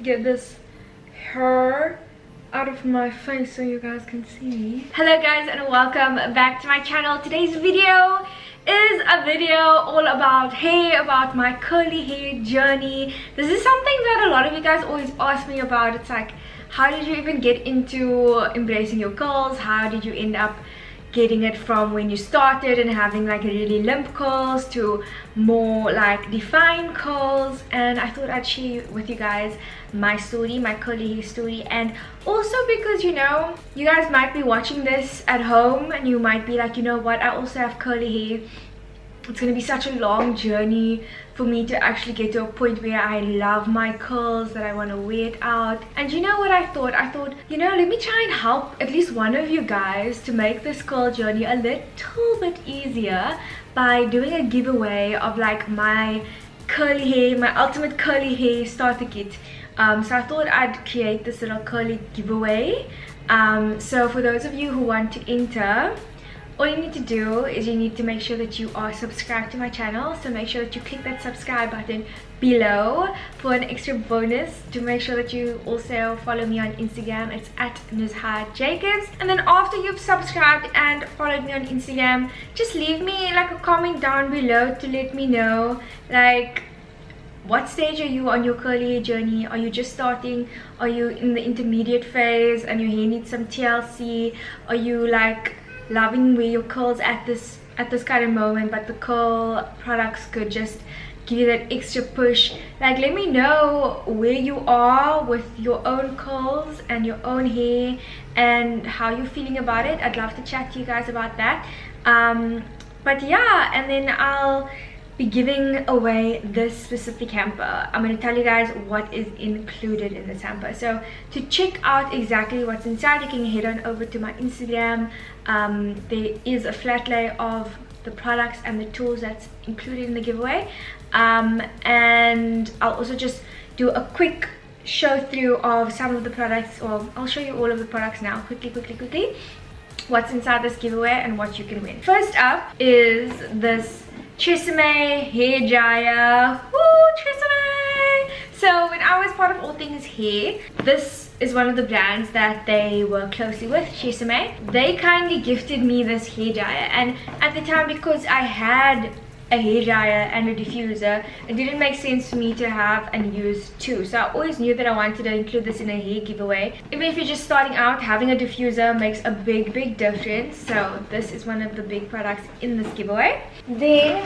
get this hair out of my face so you guys can see. Hello guys and welcome back to my channel. Today's video is a video all about hair, about my curly hair journey. This is something that a lot of you guys always ask me about. It's like, how did you even get into embracing your curls? How did you end up getting it from when you started and having like really limp curls to more like defined curls? And I thought I'd share with you guys my story, my curly hair story. And also because, you know, you guys might be watching this at home and you might be like, you know what, I also have curly hair. It's gonna be such a long journey for me to actually get to a point where I love my curls, that I want to wear it out. And you know what I thought? I thought, you know, let me try and help at least one of you guys to make this curl journey a little bit easier by doing a giveaway of like my curly hair, my ultimate curly hair starter kit. So I thought I'd create this little curly giveaway. So for those of you who want to enter, all you need to do is you need to make sure that you are subscribed to my channel. So make sure that you click that subscribe button below for an extra bonus. To make sure that you also follow me on Instagram. It's at @NuzhaJacobs. And then after you've subscribed and followed me on Instagram, just leave me like a comment down below to let me know like what stage are you on your curly hair journey. Are you just starting? Are you in the intermediate phase and your hair needs some TLC? Are you like loving where your curls at this current moment, but the curl products could just give you that extra push? Like, let me know where you are with your own curls and your own hair and how you're feeling about it. I'd love to chat to you guys about that. But yeah, and then I'll be giving away this specific hamper. I'm going to tell you guys what is included in this hamper. So to check out exactly what's inside, you can head on over to my Instagram. There is a flat lay of the products and the tools that's included in the giveaway. And I'll also just do a quick show through of some of the products, or I'll show you all of the products now quickly, what's inside this giveaway and what you can win. First up is this Tresemme hair dryer. Woo, Tresemme! So when I was part of All Things Hair, this is one of the brands that they work closely with, Tresemme. They kindly gifted me this hair dryer, and at the time, because I had a hair dryer and a diffuser, it didn't make sense for me to have and use two. So I always knew that I wanted to include this in a hair giveaway. Even if you're just starting out, having a diffuser makes a big difference. So this is one of the big products in this giveaway. Then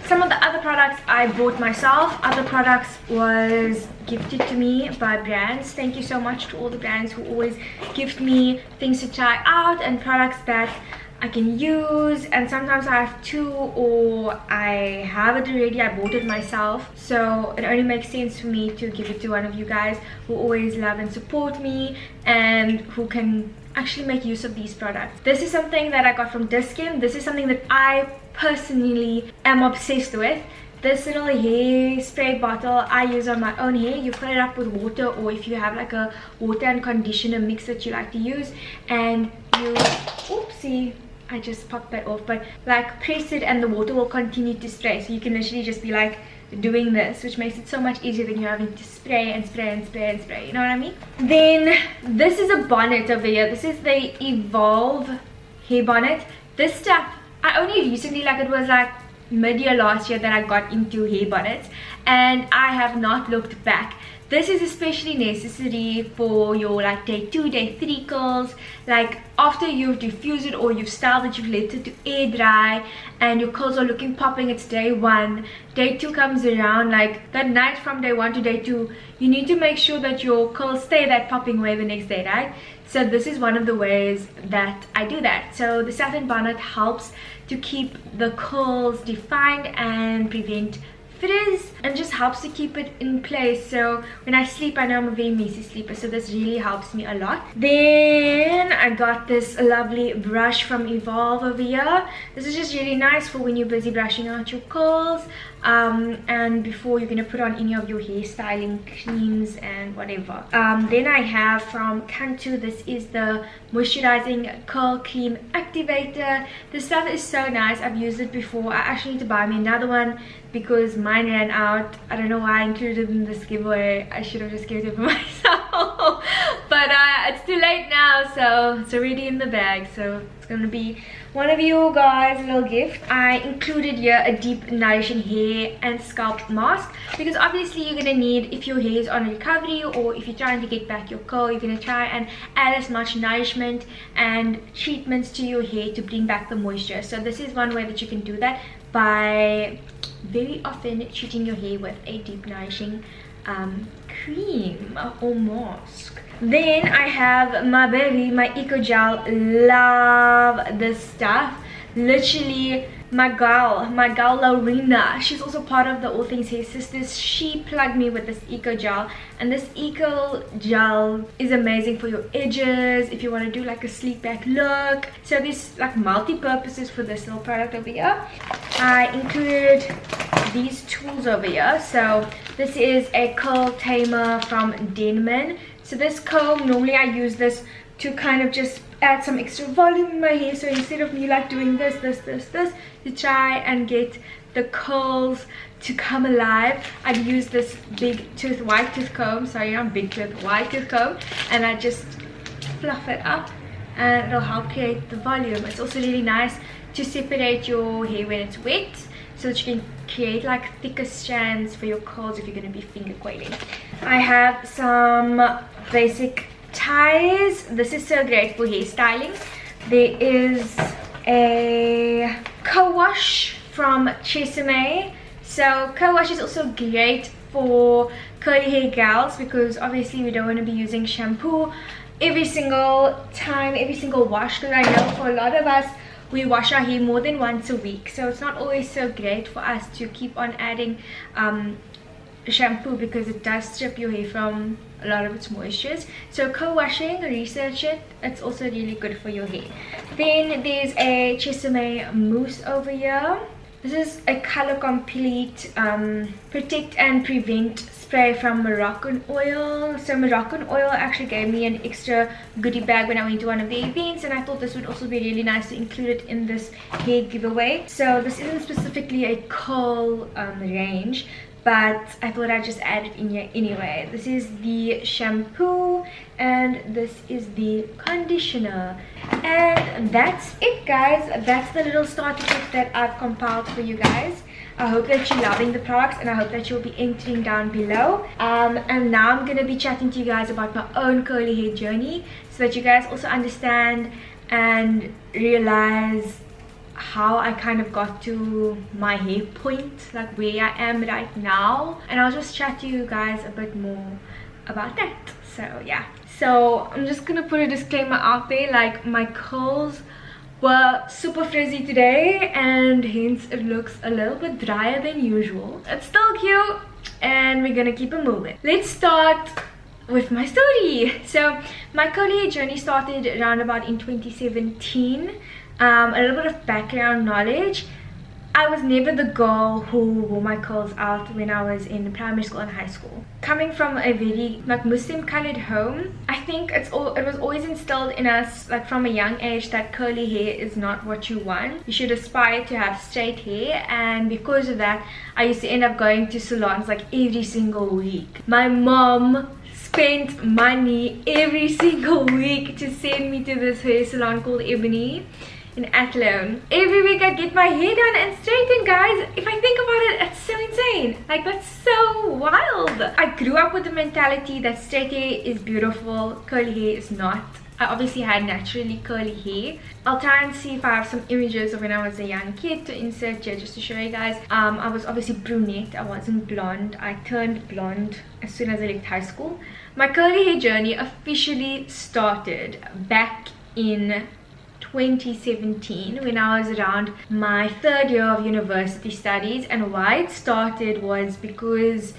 some of the other products I bought myself. Other products was gifted to me by brands. Thank you so much to all the brands who always gift me things to try out and products that I can use. And sometimes I have two, or I have it already, I bought it myself. So it only makes sense for me to give it to one of you guys who always love and support me and who can actually make use of these products. This is something that I got from Diskin. This is something that I personally am obsessed with. This little hair spray bottle I use on my own hair. You fill it up with water, or if you have like a water and conditioner mix that you like to use, and you, oopsie, I just popped that off, but like press it and the water will continue to spray. So you can literally just be like doing this, which makes it so much easier than you having to spray and spray and spray and spray, you know what I mean? Then this is a bonnet over here. This is the Evolve hair bonnet. This stuff I only recently, like it was like mid-year last year, that I got into hair bonnets, and I have not looked back. This is especially necessary for your like day 2, day 3 curls. Like after you've diffused it or you've styled it, you've let it to air dry and your curls are looking popping. It's day 1. Day 2 comes around, like that night from day 1 to day 2, you need to make sure that your curls stay that popping way the next day, right? So this is one of the ways that I do that. So the satin bonnet helps to keep the curls defined and prevent frizz, and just helps to keep it in place. So when I sleep, I know I'm a very messy sleeper, so this really helps me a lot. Then I got this lovely brush from Evolve over here. This is just really nice for when you're busy brushing out your curls, and before you're gonna put on any of your hairstyling creams and whatever. Then I have from Cantu, this is the moisturizing curl cream activator. This stuff is so nice. I've used it before. I actually need to buy me another one because my mine ran out. I don't know why I included it in this giveaway. I should have just given it for myself. But it's too late now, so it's already in the bag. So it's gonna be one of you guys' little gift. I included here a deep nourishing hair and scalp mask, because obviously you're gonna need, if your hair is on recovery or if you're trying to get back your curl, you're gonna try and add as much nourishment and treatments to your hair to bring back the moisture. So this is one way that you can do that, by very often treating your hair with a deep nourishing cream or mask. Then I have my baby, my eco gel. Love this stuff. Literally, my girl Lorena, she's also part of the All Things Hair Sisters. She plugged me with this eco gel, and this eco gel is amazing for your edges if you want to do like a sleek back look. So there's like multi-purposes for this little product over here. I included these tools over here. So this is a curl tamer from Denman. So this comb, normally I use this to kind of just add some extra volume in my hair. So instead of me like doing this, to try and get the curls to come alive, I'd use this big tooth, white tooth comb. Sorry, not big tooth, white tooth comb. And I just fluff it up and it'll help create the volume. It's also really nice to separate your hair when it's wet, so that you can create like thicker strands for your curls if you're going to be finger coiling. I have some basic ties. This is so great for hairstyling. There is a co-wash from Tresemme. So co-wash is also great for curly hair gals, because obviously we don't want to be using shampoo every single time, every single wash, because I know for a lot of us, we wash our hair more than once a week, so it's not always so great for us to keep on adding shampoo, because it does strip your hair from a lot of its moistures. So co-washing, research it, it's also really good for your hair. Then there's a Tresemme mousse over here. This is a color complete protect and prevent spray from Moroccan Oil. So Moroccan Oil actually gave me an extra goodie bag when I went to one of the events, and I thought this would also be really nice to include it in this hair giveaway. So this isn't specifically a curl range, but I thought I'd just add it in here anyway. This is the shampoo and this is the conditioner, and that's it, guys. That's the little starter kit that I've compiled for you guys. I hope that you're loving the products, and I hope that you'll be entering down below. And now I'm going to be chatting to you guys about my own curly hair journey, so that you guys also understand and realize how I kind of got to my hair point, like where I am right now. And I'll just chat to you guys a bit more about that. So yeah, so I'm just gonna put a disclaimer out there, like my curls were super frizzy today, and hence it looks a little bit drier than usual. It's still cute, and we're gonna keep it moving. Let's start with my story. So my curly hair journey started around about in 2017. A little bit of background knowledge. I was never the girl who wore my curls out when I was in primary school and high school. Coming from a very like Muslim colored home, I think it was always instilled in us, like from a young age, that curly hair is not what you want. You should aspire to have straight hair, and because of that, I used to end up going to salons like every single week. My mom spent money every single week to send me to this hair salon called Ebony in Athlone. Every week I'd get my hair done and straightened, guys. If I think about it, it's so insane. Like, that's so wild. I grew up with the mentality that straight hair is beautiful, curly hair is not. I obviously had naturally curly hair. I'll try and see if I have some images of when I was a young kid to insert here just to show you guys. I was obviously brunette, I wasn't blonde. I turned blonde as soon as I left high school. My curly hair journey officially started back in 2017 when I was around my third year of university studies. And why it started was because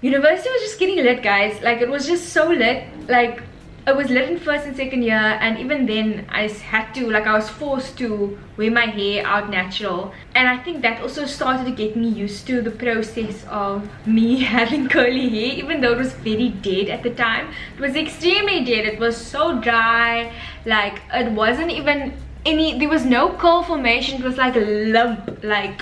university was just getting lit, guys. Like, it was just so lit. Like, it was lit in first and second year, and even then I had to, like, I was forced to wear my hair out natural. And I think that also started to get me used to the process of me having curly hair, even though it was very dead at the time. It was extremely dead. It was so dry, like it wasn't even any, there was no curl formation. It was like a lump, like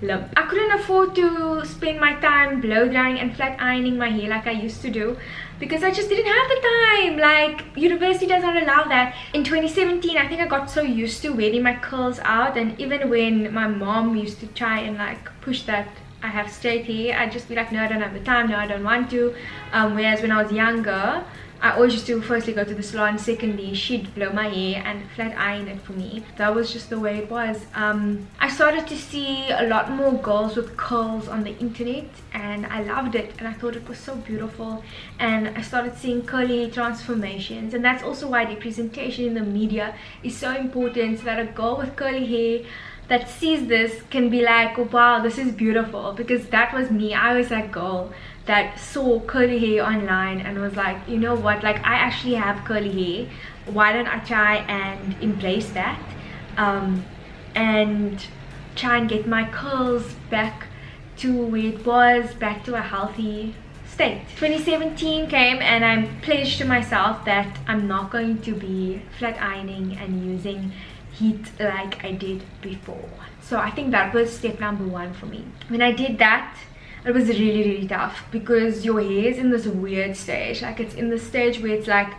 limp. I couldn't afford to spend my time blow drying and flat ironing my hair like I used to do, because I just didn't have the time. Like, university does not allow that. In 2017, I think I got so used to wearing my curls out, and even when my mom used to try and like push that I have straight hair, I'd just be like, no, I don't have the time, no, I don't want to. Whereas when I was younger, I always used to firstly go to the salon, secondly she'd blow my hair and flat iron it for me. That was just the way it was. I started to see a lot more girls with curls on the internet, and I loved it, and I thought it was so beautiful. And I started seeing curly transformations, and that's also why representation in the media is so important, so that a girl with curly hair that sees this can be like, oh, wow, this is beautiful. Because that was me. I was that girl that saw curly hair online and was like, you know what, like I actually have curly hair, why don't I try and embrace that, and try and get my curls back to where it was, back to a healthy state. 2017 came, and I pledged to myself that I'm not going to be flat ironing and using heat like I did before. So I think that was step number one for me. When I did that, it was really tough, because your hair is in this weird stage. Like, it's in the stage where it's like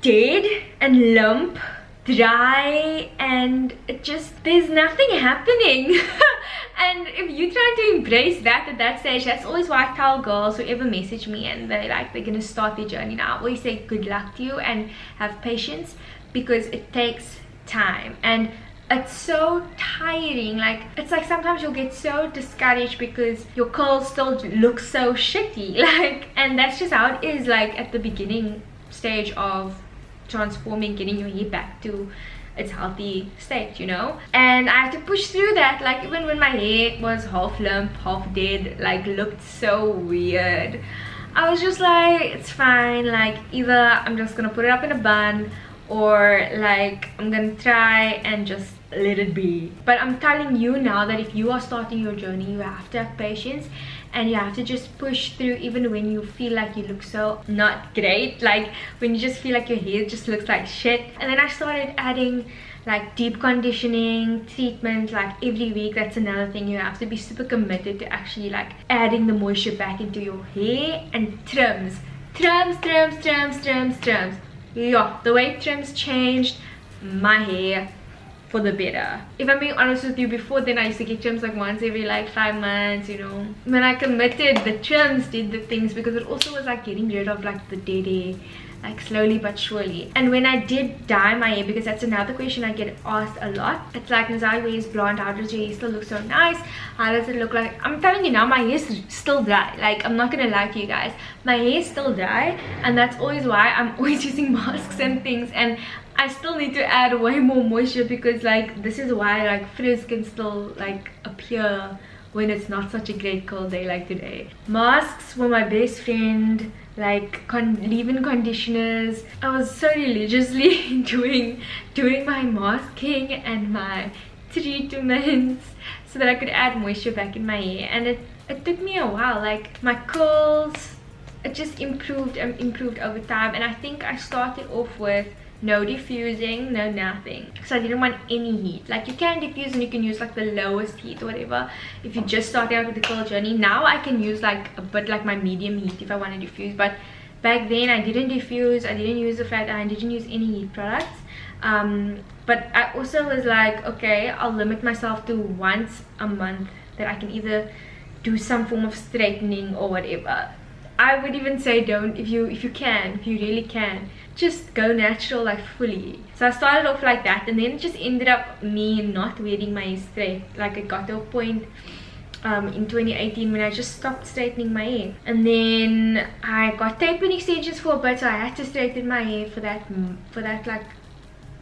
dead and limp, dry, and it just, there's nothing happening. And if you try to embrace that at that stage, that's always why I tell girls, whoever message me and they're gonna start their journey now, I always say good luck to you and have patience, because it takes time. And it's so tiring. Like, it's like sometimes you'll get so discouraged because your curls still look so shitty, like, and that's just how it is, like at the beginning stage of transforming, getting your hair back to its healthy state, you know. And I had to push through that. Like, even when my hair was half limp, half dead, like looked so weird, I was just like, it's fine, like either I'm just gonna put it up in a bun, or like I'm gonna try and just let it be. But I'm telling you now that if you are starting your journey, you have to have patience, and you have to just push through, even when you feel like you look so not great, like when you just feel like your hair just looks like shit. And then I started adding like deep conditioning treatment like every week. That's another thing, you have to be super committed to actually like adding the moisture back into your hair. And trims. Yeah, the way trims changed my hair for the better. If I'm being honest with you, before then I used to get trims like once every like 5 months, you know. When I committed, the trims did the things, because it also was like getting rid of like the dead hair, like slowly but surely. And when I did dye my hair, because that's another question I get asked a lot, it's like, Nazai, your hair is blonde, how does your hair still look so nice, how does it look like? I'm telling you now, my hair is still dry. Like, I'm not gonna lie to you guys, my hair is still dry, and that's always why I'm always using masks and things. And I still need to add way more moisture, because like this is why like frizz can still like appear when it's not such a great cold day like today. Masks were my best friend, like leave-in conditioners. I was so religiously doing my masking and my treatments so that I could add moisture back in my hair. And it took me a while. Like, my curls, it just improved and improved over time. And I think I started off with no diffusing, no nothing, because I didn't want any heat. Like, you can diffuse and you can use like the lowest heat or whatever if you just started out with the curl journey. Now I can use like a bit like my medium heat if I want to diffuse, but back then I didn't diffuse, I didn't use the flat iron, didn't use any heat products. But I also was like, okay, I'll limit myself to once a month that I can either do some form of straightening or whatever. I would even say don't, if you really can, just go natural, like fully. So I started off like that, and then it just ended up me not wearing my hair straight. Like, it got to a point in 2018 when I just stopped straightening my hair, and then I got tapered extensions for a bit, so I had to straighten my hair for that like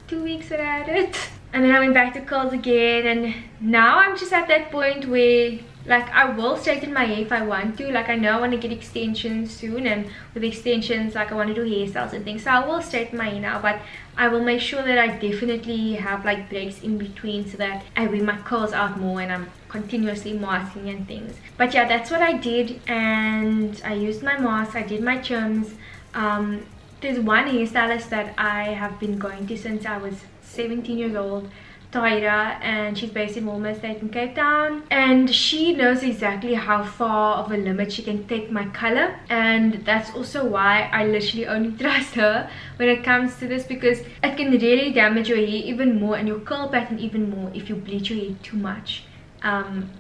2 weeks that I had it. And then I went back to curls again, and now I'm just at that point where like I will straighten my hair if I want to. Like, I know I want to get extensions soon, and with extensions, like, I want to do hairstyles and things, so I will straighten my hair now. But I will make sure that I definitely have like breaks in between, so that I wear my curls out more and I'm continuously masking and things. But yeah, that's what I did, and I used my mask, I did my trims. There's one hairstylist that I have been going to since I was 17 years old. Tyra, and she's based in Walmer Estate in Cape Town, and she knows exactly how far of a limit she can take my color, and that's also why I literally only trust her when it comes to this, because it can really damage your hair even more and your curl pattern even more if you bleach your hair too much.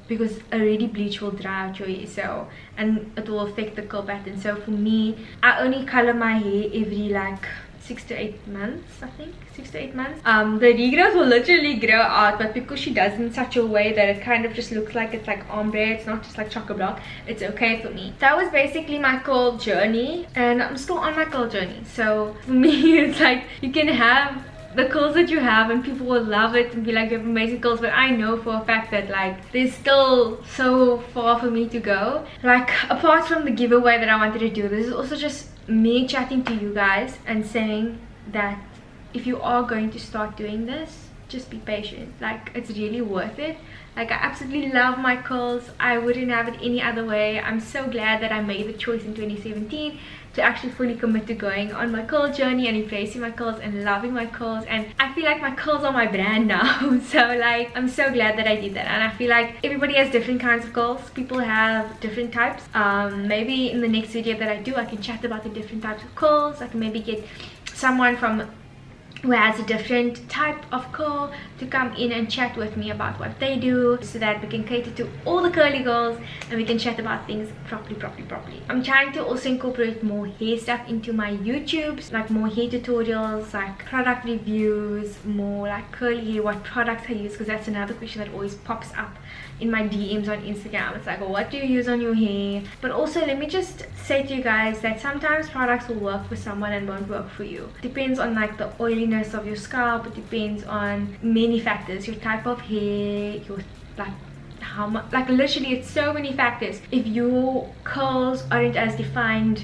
Because already bleach will dry out your hair, so, and it will affect the curl pattern. So for me, I only color my hair every like 6 to 8 months, I think 6 to 8 months. The regrowth will literally grow out, but because she does it in such a way that it kind of just looks like it's like ombre, it's not just like choco-block, it's okay for me. That was basically my curl journey, and I'm still on my curl journey. So for me, it's like you can have the curls that you have and people will love it and be like, you have amazing curls, but I know for a fact that like there's still so far for me to go. Like, apart from the giveaway that I wanted to do, this is also just me chatting to you guys and saying that if you are going to start doing this, just be patient. Like, it's really worth it. Like, I absolutely love my curls. I wouldn't have it any other way. I'm so glad that I made the choice in 2017 to actually fully commit to going on my curl journey and embracing my curls and loving my curls, and I feel like my curls are my brand now. So like, I'm so glad that I did that, and I feel like everybody has different kinds of curls. People have different types. Maybe in the next video that I do, I can chat about the different types of curls. I can maybe get someone from who has a different type of curl to come in and chat with me about what they do, so that we can cater to all the curly girls and we can chat about things properly. I'm trying to also incorporate more hair stuff into my YouTubes, like more hair tutorials, like product reviews, more like curly hair, what products I use, because that's another question that always pops up in my DMs on Instagram. It's like, well, what do you use on your hair? But also, let me just say to you guys that sometimes products will work for someone and won't work for you. Depends on like the oiliness of your scalp. It depends on many factors, your type of hair, your like how much, like literally it's so many factors. If your curls aren't as defined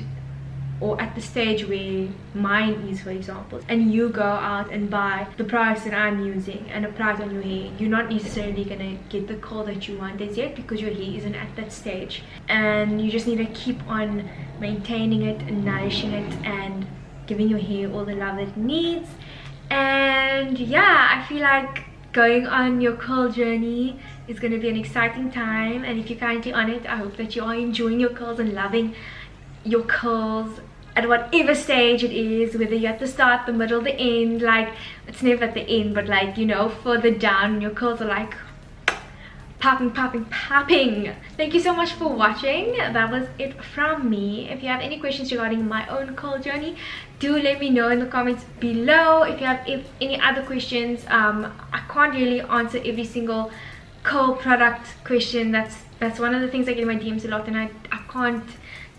or at the stage where mine is, for example, and you go out and buy the products that I'm using and apply it on your hair, you're not necessarily gonna get the curl that you want as yet, because your hair isn't at that stage, and you just need to keep on maintaining it and nourishing it and giving your hair all the love it needs. And yeah, I feel like going on your curl journey is going to be an exciting time, and if you're currently on it, I hope that you are enjoying your curls and loving your curls at whatever stage it is, whether you're at the start, the middle, the end. Like, it's never at the end, but like, you know, further down, your curls are like popping. Thank you so much for watching. That was it from me. If you have any questions regarding my own curl journey, do let me know in the comments below. If you have any other questions, I can't really answer every single curl product question. That's one of the things I get in my DMs a lot, and I can't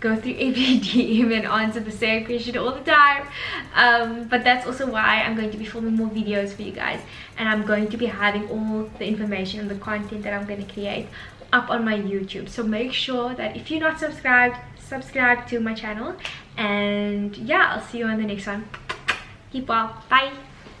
go through every DM and answer the same question all the time. But that's also why I'm going to be filming more videos for you guys, and I'm going to be having all the information and the content that I'm going to create up on my YouTube. So make sure that if you're not subscribed, subscribe to my channel, and yeah, I'll see you on the next one. Keep well. Bye.